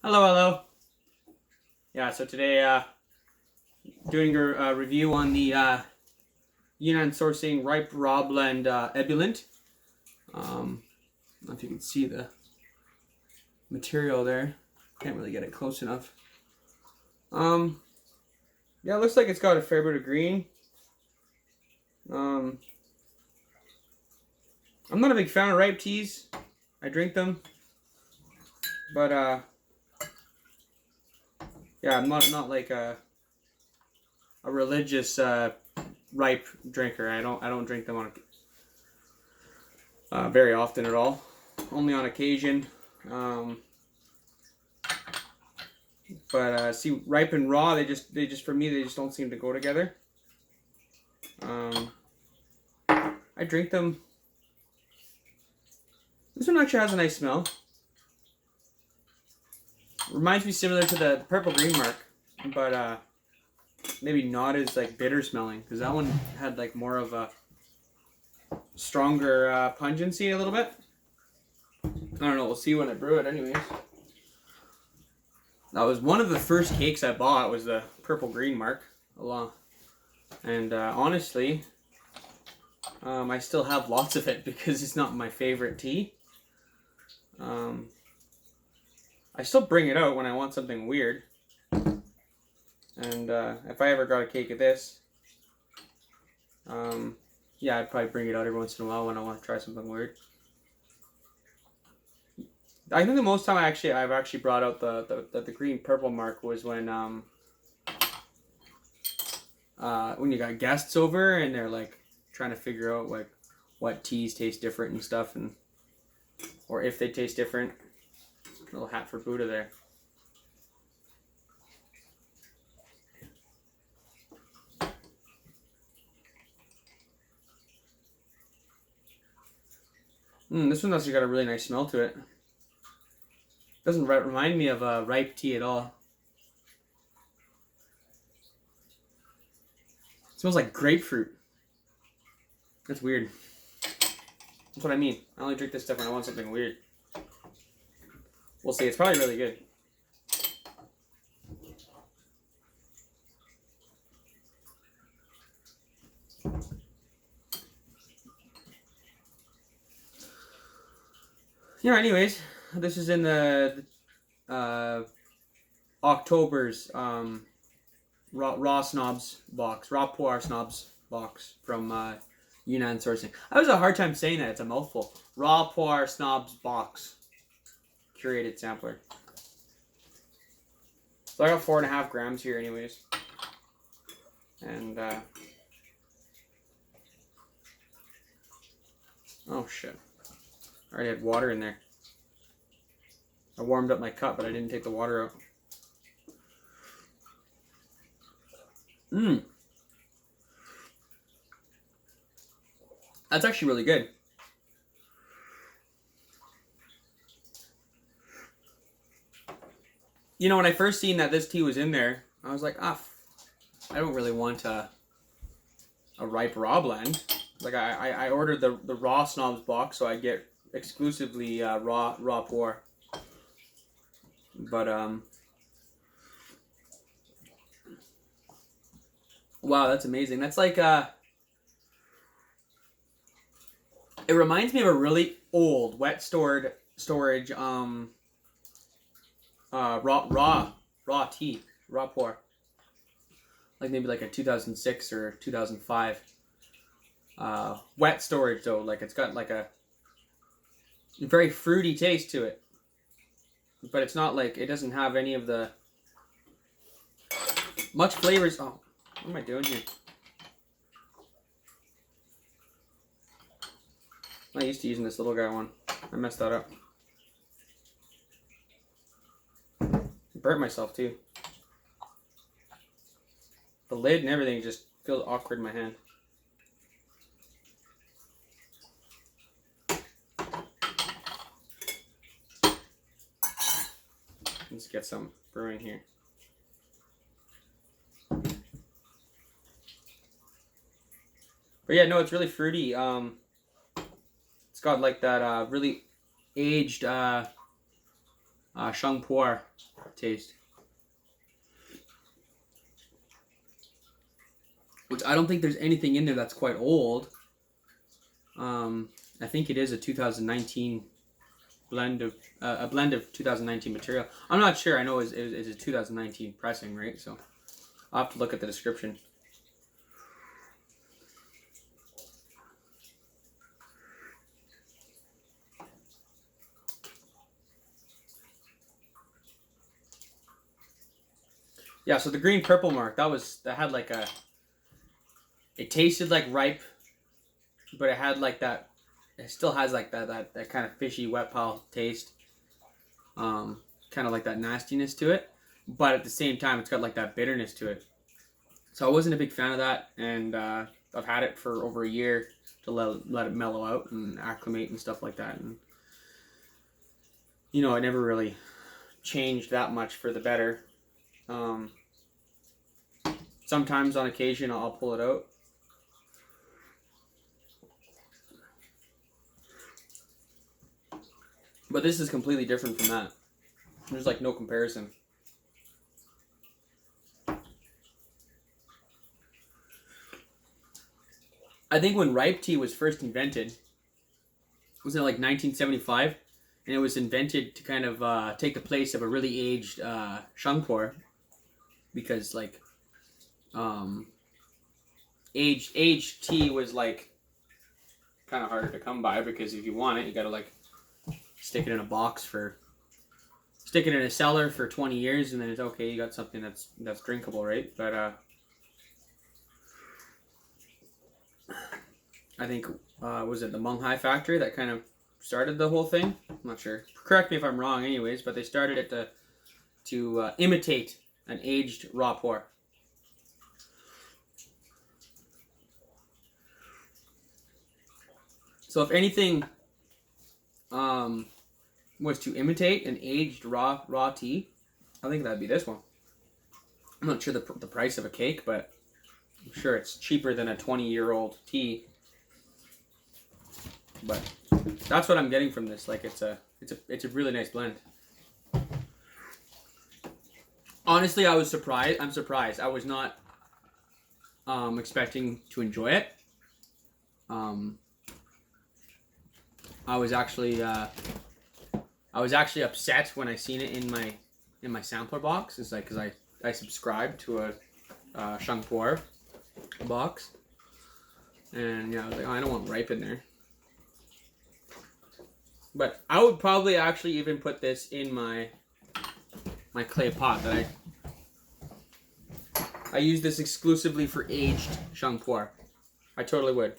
Hello, hello. Yeah, so today doing a review on the Yunnan Sourcing Ripe Raw Blend Ebullient. I don't know if you can see the material there. Can't really get it close enough. Yeah, it looks like it's got a fair bit of green. I'm not a big fan of ripe teas. I drink them, but yeah, I'm not like a religious ripe drinker. I don't drink them on very often at all. Only on occasion. But see, ripe and raw, they just for me, they just don't seem to go together. I drink them. This one actually has a nice smell. Reminds me similar to the purple green mark, but maybe not as like bitter smelling, because that one had like more of a stronger pungency a little bit. I don't know, we'll see when I brew it anyways. That was one of the first cakes I bought, was the purple green mark. And honestly, I still have lots of it because it's not my favorite tea. I still bring it out when I want something weird. And if I ever got a cake of this, yeah, I'd probably bring it out every once in a while when I want to try something weird. I think the most time I've actually brought out the green purple mark was when you got guests over and they're like trying to figure out like what teas taste different and stuff, and or if they taste different. Little hat for Buddha there. This one actually got a really nice smell to it. Doesn't remind me of a ripe tea at all. It smells like grapefruit. That's weird. That's what I mean. I only drink this stuff when I want something weird. We'll see. It's probably really good. Yeah, anyways, this is in the October's raw snobs box, raw Pu-erh snobs box from Yunnan Sourcing. I was a hard time saying that. It's a mouthful. Raw Pu-erh snobs box, curated sampler. So I got 4.5 grams here, anyways, and oh shit, I already had water in there. I warmed up my cup, but I didn't take the water out. That's actually really good. You know, when I first seen that this tea was in there, I was like, I don't really want a ripe raw blend. Like I ordered the raw snobs box, so I get exclusively raw Pu-erh. But wow, that's amazing. That's like it reminds me of a really old wet storage raw tea, raw Pu-erh. Like maybe like a 2006 or 2005 wet storage though. Like it's got like a very fruity taste to it, but it's not like, it doesn't have any of the much flavors. Oh, what am I doing here? I'm not used to using this little guy one. I messed that up. Burnt myself too. The lid and everything just feels awkward in my hand. Let's get some brewing here. But yeah, no, it's really fruity. It's got like that really aged Pu-erh taste. Which I don't think there's anything in there that's quite old. I think it is a 2019 blend of a blend of 2019 material. I'm not sure. I know it's a 2019 pressing, right? So I'll have to look at the description. Yeah, so the green purple mark, that had like a, it tasted like ripe, but it had like that, it still has like that kind of fishy wet pal taste. Kind of like that nastiness to it, but at the same time it's got like that bitterness to it. So I wasn't a big fan of that, and I've had it for over a year to let it mellow out and acclimate and stuff like that. And you know, it never really changed that much for the better. Sometimes on occasion I'll pull it out. But this is completely different from that. There's like no comparison. I think when ripe tea was first invented, was it like 1975? And it was invented to kind of take the place of a really aged Pu-erh, because like aged tea was like kind of harder to come by, because if you want it, you gotta like stick it in a box stick it in a cellar for 20 years, and then it's okay, you got something that's drinkable, right? But I think was it the Munghai factory that kind of started the whole thing? I'm not sure. Correct me if I'm wrong, anyways. But they started it to imitate an aged raw pu-erh. So if anything was to imitate an aged raw tea, I think that'd be this one. I'm not sure the price of a cake, but I'm sure it's cheaper than a 20-year-old tea. But that's what I'm getting from this. Like it's a really nice blend. Honestly, I was surprised. I'm surprised. I was not expecting to enjoy it. I was actually upset when I seen it in my sampler box. It's like, because I subscribed to a Pu-erh box, and yeah, I was like, oh, I don't want ripe in there. But I would probably actually even put this in my clay pot that I use this exclusively for aged Pu-erh. I totally would,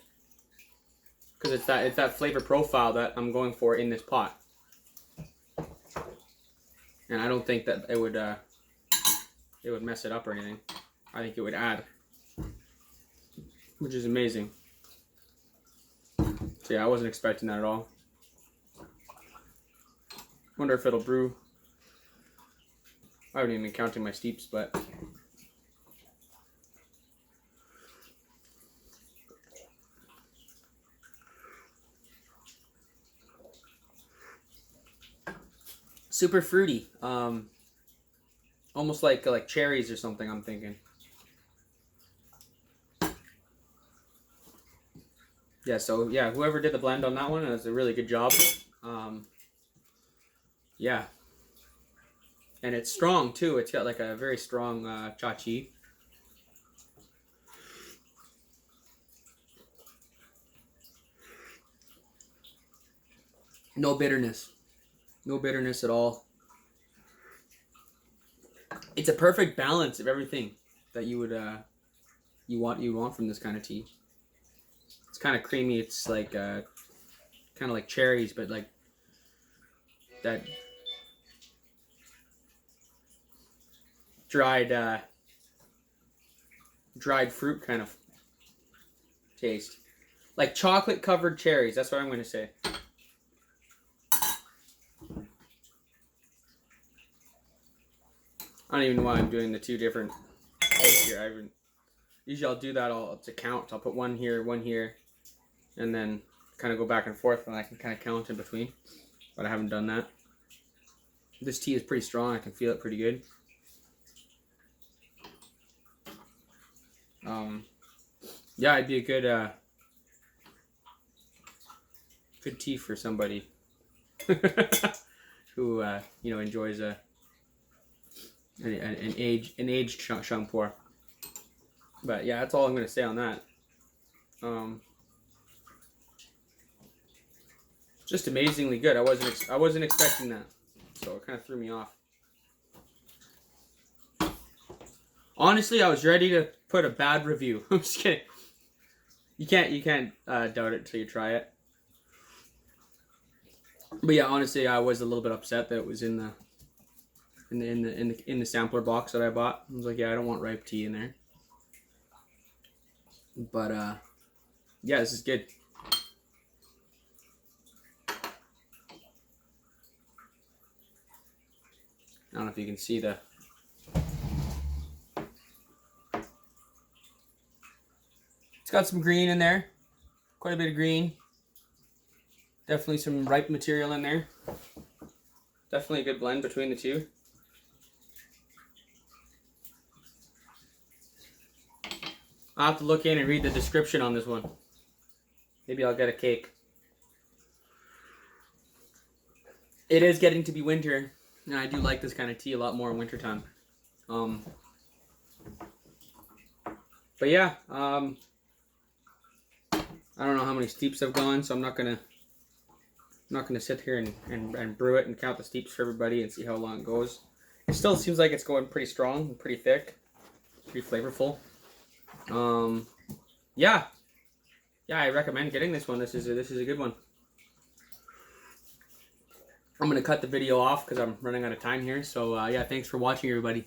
because it's that flavor profile that I'm going for in this pot. And I don't think that it would mess it up or anything. I think it would add, which is amazing. So yeah, I wasn't expecting that at all. Wonder if it'll brew. I haven't even counting my steeps, but super fruity. Almost like cherries or something, I'm thinking. Yeah, so yeah, whoever did the blend on that one does a really good job. Yeah. And it's strong too. It's got like a very strong cha-chi. No bitterness. No bitterness at all. It's a perfect balance of everything that you would you want from this kind of tea. It's kind of creamy. It's like kind of like cherries, but like that dried fruit kind of taste, like chocolate covered cherries. That's what I'm going to say. I don't even know why I'm doing the two different things here. Usually I'll do that to count. I'll put one here, and then kind of go back and forth, and I can kind of count in between. But I haven't done that. This tea is pretty strong. I can feel it pretty good. Yeah, it'd be a good good tea for somebody who you know, enjoys an aged Pu-erh. But yeah, that's all I'm gonna say on that. Just amazingly good. I wasn't expecting that, so it kind of threw me off. Honestly, I was ready to put a bad review. I'm just kidding. You can't doubt it until you try it. But yeah, honestly, I was a little bit upset that it was in the sampler box that I bought. I was like, yeah, I don't want ripe tea in there. But yeah, this is good. I don't know if you can see the. It's got some green in there, quite a bit of green. Definitely some ripe material in there. Definitely a good blend between the two. I'll have to look in and read the description on this one. Maybe I'll get a cake. It is getting to be winter, and I do like this kind of tea a lot more in wintertime. But yeah, I don't know how many steeps I've gone, so I'm not gonna sit here and brew it and count the steeps for everybody and see how long it goes. It still seems like it's going pretty strong and pretty thick, pretty flavorful. Yeah, I recommend getting this one. This is a good one. I'm gonna cut the video off because I'm running out of time here. So yeah, thanks for watching, everybody.